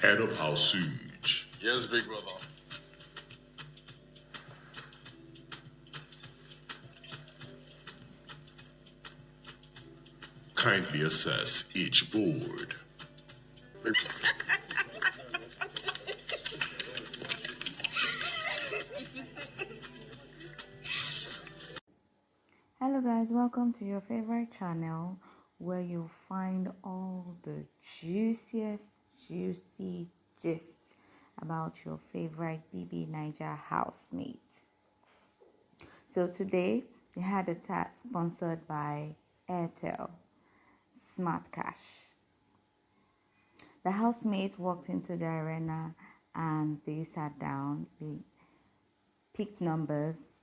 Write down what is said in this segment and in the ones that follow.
Head of House Siege. Yes, big brother. Kindly assess each board. Hello guys, welcome to your favorite channel where you'll find all the juiciest juicy gists about your favorite BBNaija housemate. So today we had a task sponsored by Airtel Smart Cash. The housemates walked into the arena and they sat down, they picked numbers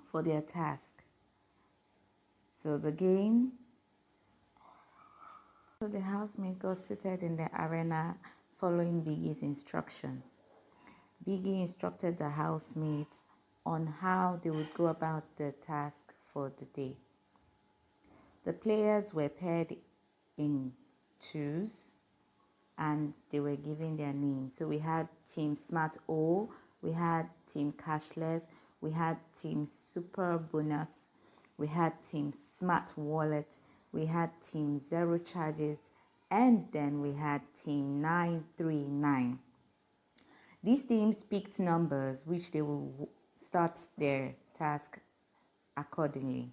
for their task. So the housemate got seated in the arena following Biggie's instructions. Biggie instructed the housemates on how they would go about the task for the day. The players were paired in twos and they were given their names. So we had Team Smart O, we had Team Cashless, we had Team Super Bonus, we had Team Smart Wallet, we had Team Zero Charges, and then we had Team 939. These teams picked numbers which they will start their task accordingly.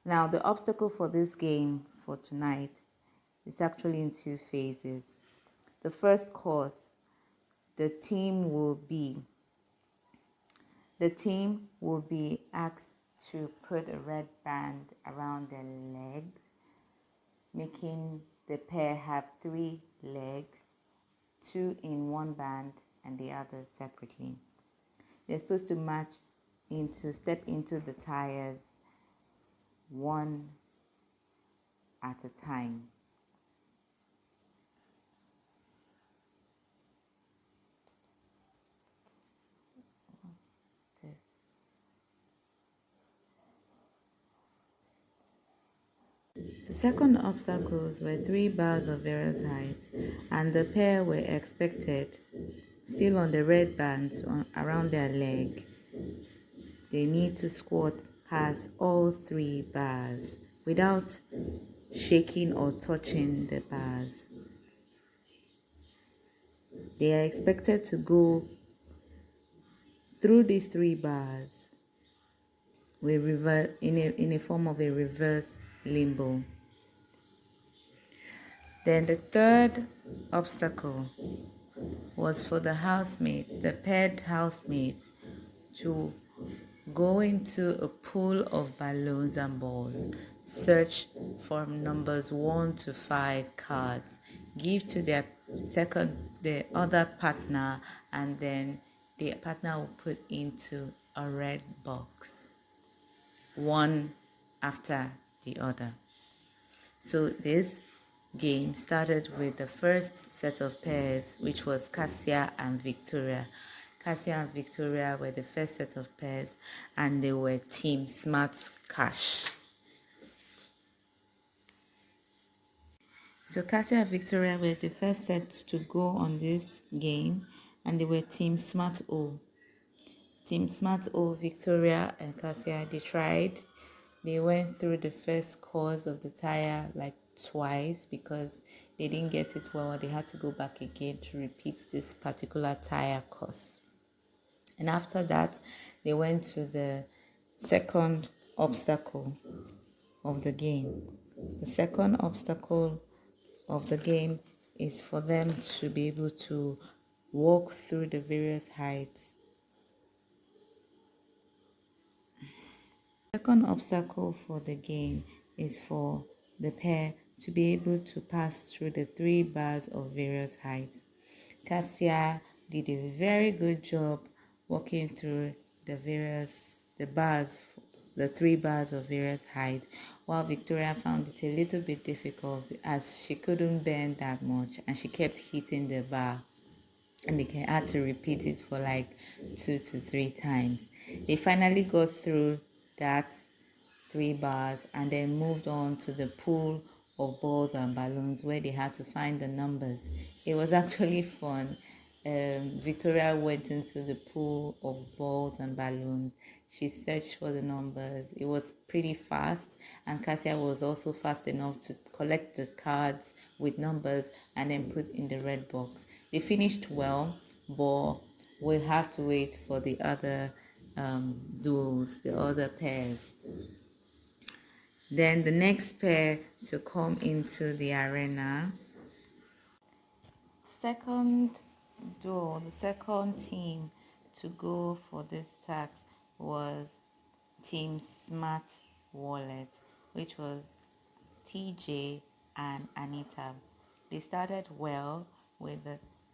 Now, the obstacle for this game for tonight is actually in two phases. The first course, the team will be asked to put a red band around their leg, making the pair have 3 legs, 2 in one band and the other separately. They're supposed to step into the tires one at a time. The second obstacles were 3 bars of various heights, and the pair were expected, still on the red bands around their leg, they need to squat past all 3 bars without shaking or touching the bars. They are expected to go through these 3 bars in a form of a reverse limbo. Then the third obstacle was for the paired housemates, to go into a pool of balloons and balls, search for numbers 1 to 5 cards, give to the other partner, and then the partner will put into a red box, one after the other. So this game started with the first set of pairs, which was Cassia and Victoria. Cassia and Victoria were the first set of pairs, and they were Team Smart Cash. So Cassia and Victoria were the first set to go on this game, and they were Team Smart O. Team Smart O, Victoria and Cassia, they tried. They went through the first course of the tire like twice because they didn't get it well. They had to go back again to repeat this particular tire course. And after that, they went to the second obstacle of the game. The second obstacle of the game is for them to be able to walk through the various heights. The second obstacle for the game is for the pair to be able to pass through the 3 bars of various heights. Cassia did a very good job walking through the 3 bars of various heights, while Victoria found it a little bit difficult as she couldn't bend that much and she kept hitting the bar, and they had to repeat it for like 2 to 3 times. They finally got through that 3 bars and then moved on to the pool of balls and balloons where they had to find the numbers. It was actually fun. Victoria went into the pool of balls and balloons. She searched for the numbers. It was pretty fast, and Cassia was also fast enough to collect the cards with numbers and then put in the red box. They finished well, but we'll have to wait for the other duels, the other pairs. Then the next pair to come into the arena. Second duel, the second team to go for this task was Team Smart Wallet, which was TJ and Anita. They started well with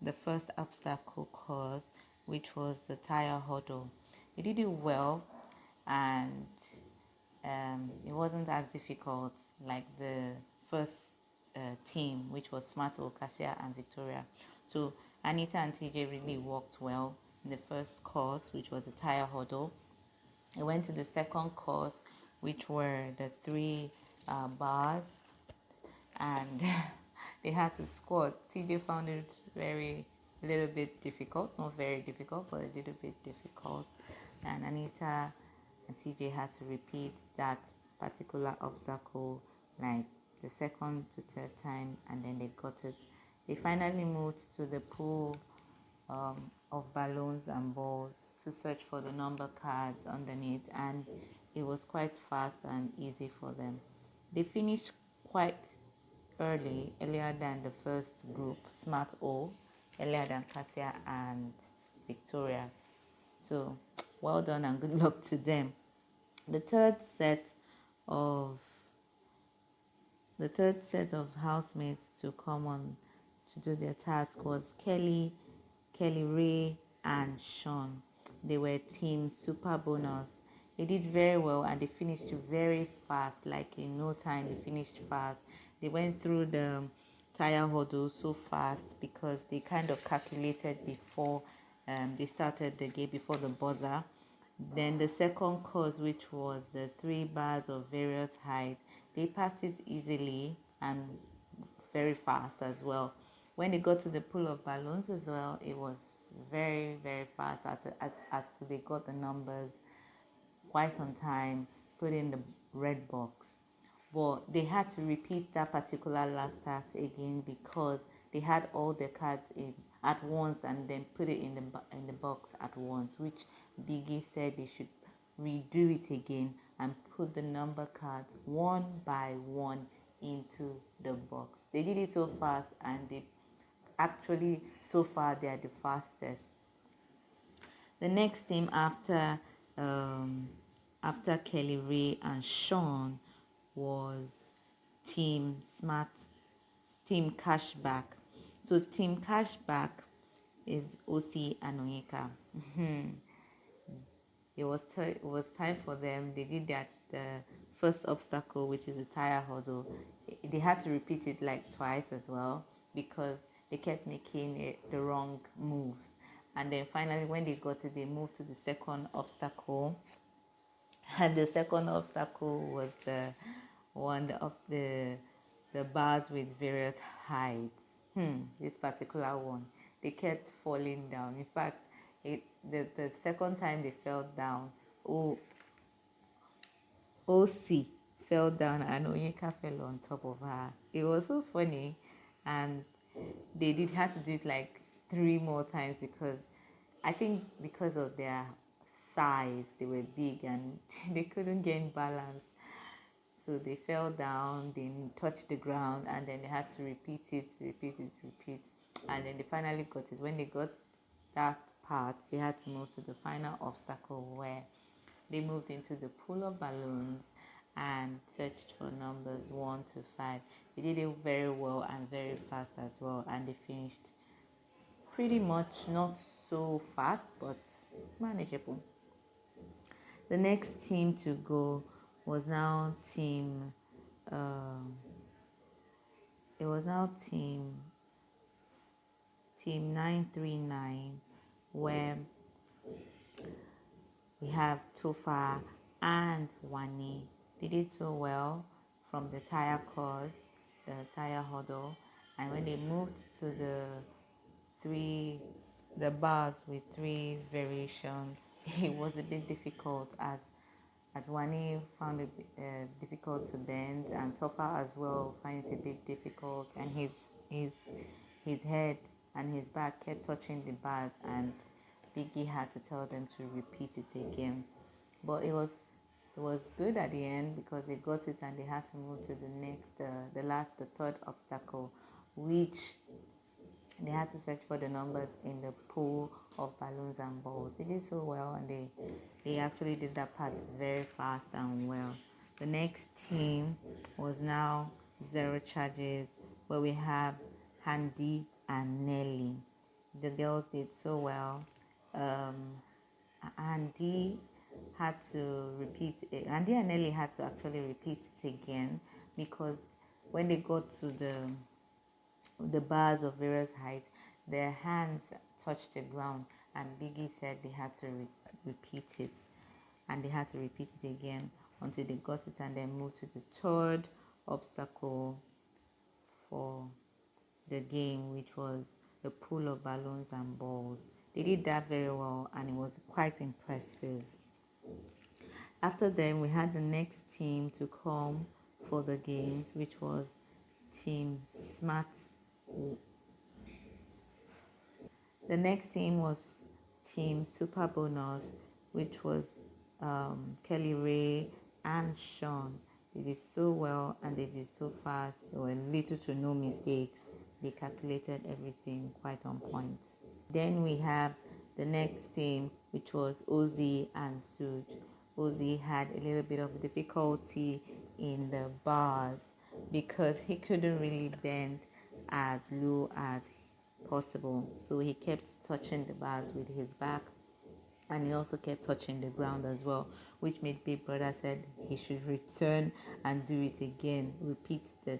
the first obstacle course, which was the tire hurdle. They did it well, and it wasn't as difficult like the first team, which was Smart, Cassia, and Victoria. So Anita and TJ really worked well in the first course, which was the tire hurdle. I went to the second course, which were the three bars, and they had to squat. TJ found it a little bit difficult, not very difficult, but a little bit difficult. And Anita and TJ had to repeat that particular obstacle like the second to third time, and then they got it. They finally moved to the pool of balloons and balls to search for the number cards underneath, and it was quite fast and easy for them. They finished quite earlier than the first group, Smart O, earlier than Cassia and Victoria. So well done and good luck to them. The third set of housemates to come on to do their task was Kelly, Ray, and Sean. They were team super bonus. They did very well and they finished very fast, like in no time they finished fast. They went through the tire hurdle so fast because they kind of calculated before they started the game, before the buzzer. Then the second course, which was the 3 bars of various heights, they passed it easily and very fast as well. When they got to the pool of balloons as well, it was very, very fast as to they got the numbers quite on time, put in the red box. But they had to repeat that particular last task again because they had all the cards in at once and then put it in the box at once, which Biggie said they should redo it again and put the number cards one by one into the box. They did it so fast, and they actually, so far, they are the fastest. The next team after Kelly Ray and Sean was Team Smart, Team Cashback. So Team Cashback is Osi and Onyeka. It was time for them. They did that the first obstacle, which is the tire hurdle. They had to repeat it like twice as well because they kept making the wrong moves. And then finally, when they got it, they moved to the second obstacle. And the second obstacle was the one of the bars with various heights. This particular one, they kept falling down. In fact, the second time they fell down, OC fell down and Onyeka fell on top of her. It was so funny, and they did have to do it like 3 more times because I think because of their size, they were big and they couldn't gain balance. So they fell down, they touched the ground, and then they had to repeat it, and then they finally got it. When they got that part, they had to move to the final obstacle where they moved into the pool of balloons and searched for numbers 1 to 5. They did it very well and very fast as well, and they finished pretty much not so fast but manageable. The next team to go was now team. It was now team 939, where we have Tofa and Wani. They did so well from the tire course. the entire hurdle. And when they moved to three the bars with three variations, it was a bit difficult as Wani found it difficult to bend, and Tofa as well finds it a bit difficult, and his head and his back kept touching the bars, and Biggie had to tell them to repeat it again. But it was good at the end because they got it and they had to move to the next, the third obstacle, which they had to search for the numbers in the pool of balloons and balls. They did so well, and they actually did that part very fast and well. The next team was now Zero Charges, where we have Handy and Nelly. The girls did so well. Um, Andy had to repeat it. Andy and Nelly had to actually repeat it again because when they got to the bars of various heights, their hands touched the ground, and Biggie said they had to repeat it, and they had to repeat it again until they got it, and then moved to the third obstacle for the game, which was the pool of balloons and balls. They did that very well, and it was quite impressive. After them, we had the next team to come for the games, which was Team Smart. The next team was Team Super Bonus, which was Kelly Ray and Sean. They did so well and they did so fast. There were little to no mistakes. They calculated everything quite on point. Then we have the next team, which was Ozzy and Suj. Ozzy had a little bit of difficulty in the bars because he couldn't really bend as low as possible. So he kept touching the bars with his back, and he also kept touching the ground as well, which made Big Brother said he should return and do it again, repeat the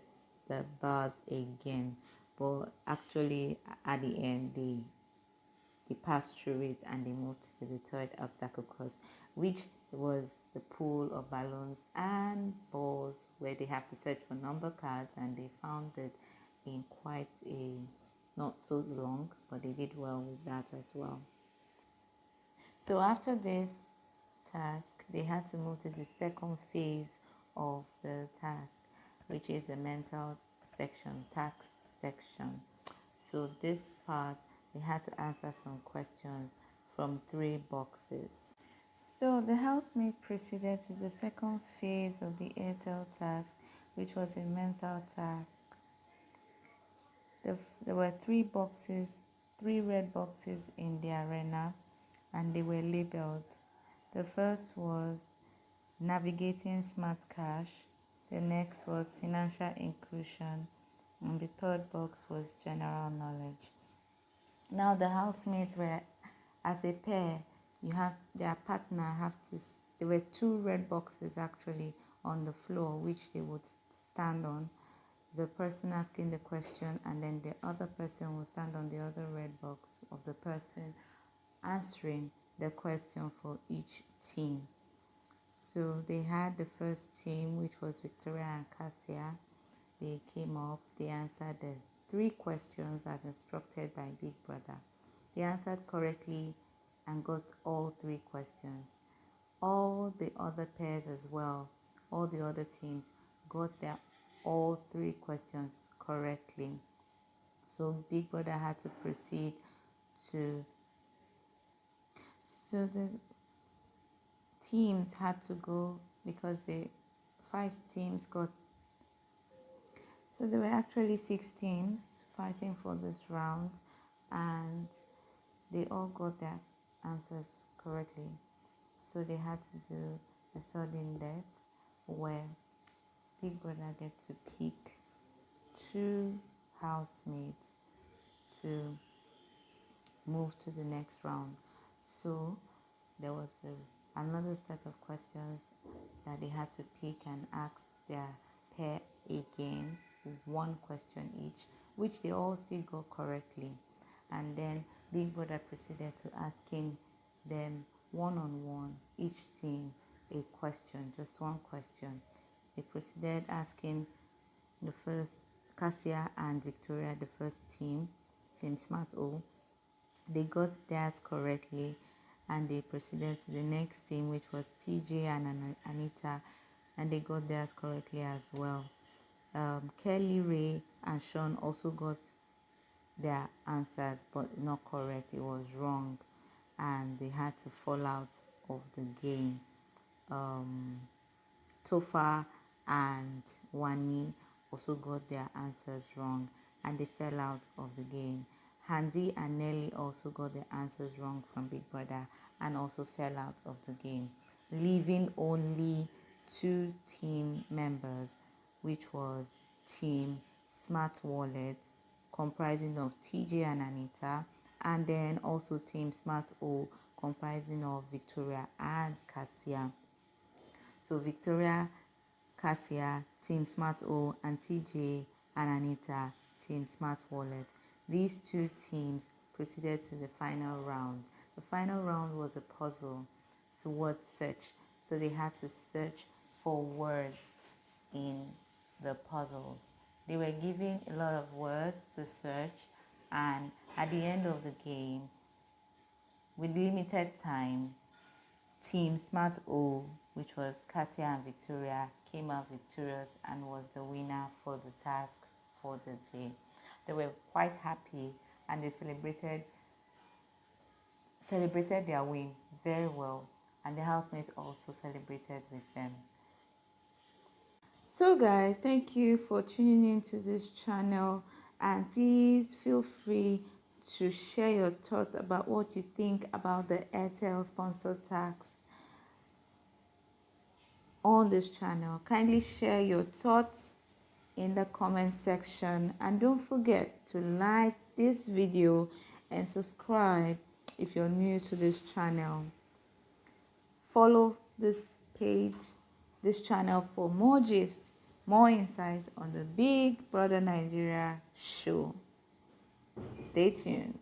bars again. But actually at the end they passed through it and they moved to the third obstacle course, which was the pool of balloons and balls, where they have to search for number cards, and they found it in quite a not so long, but they did well with that as well. So after this task, they had to move to the second phase of the task, which is the mental section, task section. So this part, they had to answer some questions from three boxes. So the housemate proceeded to the second phase of the Airtel task, which was a mental task. There were three boxes, three red boxes in the arena, and they were labeled. The first was navigating smart cash, the next was financial inclusion, and the third box was general knowledge. Now the housemates were, as a pair, you have their partner have to, there were two red boxes actually on the floor which they would stand on, the person asking the question, and then the other person will stand on the other red box of the person answering the question for each team. So they had the first team, which was Victoria and Cassia. They came up, they answered the three questions as instructed by Big Brother. They answered correctly and got all three questions. All the other pairs as well, all the other teams got their all three questions correctly. So Big Brother had to proceed to, so the teams had to go because the 5 teams got, so there were actually 6 teams fighting for this round, and they all got their answers correctly. So they had to do a sudden death where Big Brother get to pick 2 housemates to move to the next round. So there was another set of questions that they had to pick and ask their pair again, 1 question each, which they all still got correctly. And then Big Brother proceeded to asking them one-on-one, each team, a question, just 1 question. They proceeded asking the first Cassia and Victoria, the first team, Team Smart O, they got theirs correctly, and they proceeded to the next team, which was TJ and Anita, and they got theirs correctly as well. Kelly, Ray, and Sean also got their answers, but not correct. It was wrong, and they had to fall out of the game. Tofa and Wani also got their answers wrong, and they fell out of the game. Handy and Nelly also got their answers wrong from Big Brother and also fell out of the game, leaving only 2 team members, which was Team Smart Wallet, comprising of TJ and Anita, and then also Team Smart O, comprising of Victoria and Cassia. So Victoria, Cassia, Team Smart O, and TJ and Anita, Team Smart Wallet. These 2 teams proceeded to the final round. The final round was a puzzle, so word search. So they had to search for words in the puzzles. They were given a lot of words to search, and at the end of the game, with limited time, Team Smart O, which was Cassia and Victoria, came out victorious and was the winner for the task for the day. They were quite happy, and they celebrated their win very well, and the housemates also celebrated with them. So guys, thank you for tuning into this channel, and please feel free to share your thoughts about what you think about the Airtel sponsor tax on this channel. Kindly share your thoughts in the comment section, and don't forget to like this video and subscribe if you're new to this channel. Follow this page, this channel, for more gist, more insights on the Big Brother Nigeria show. Stay tuned.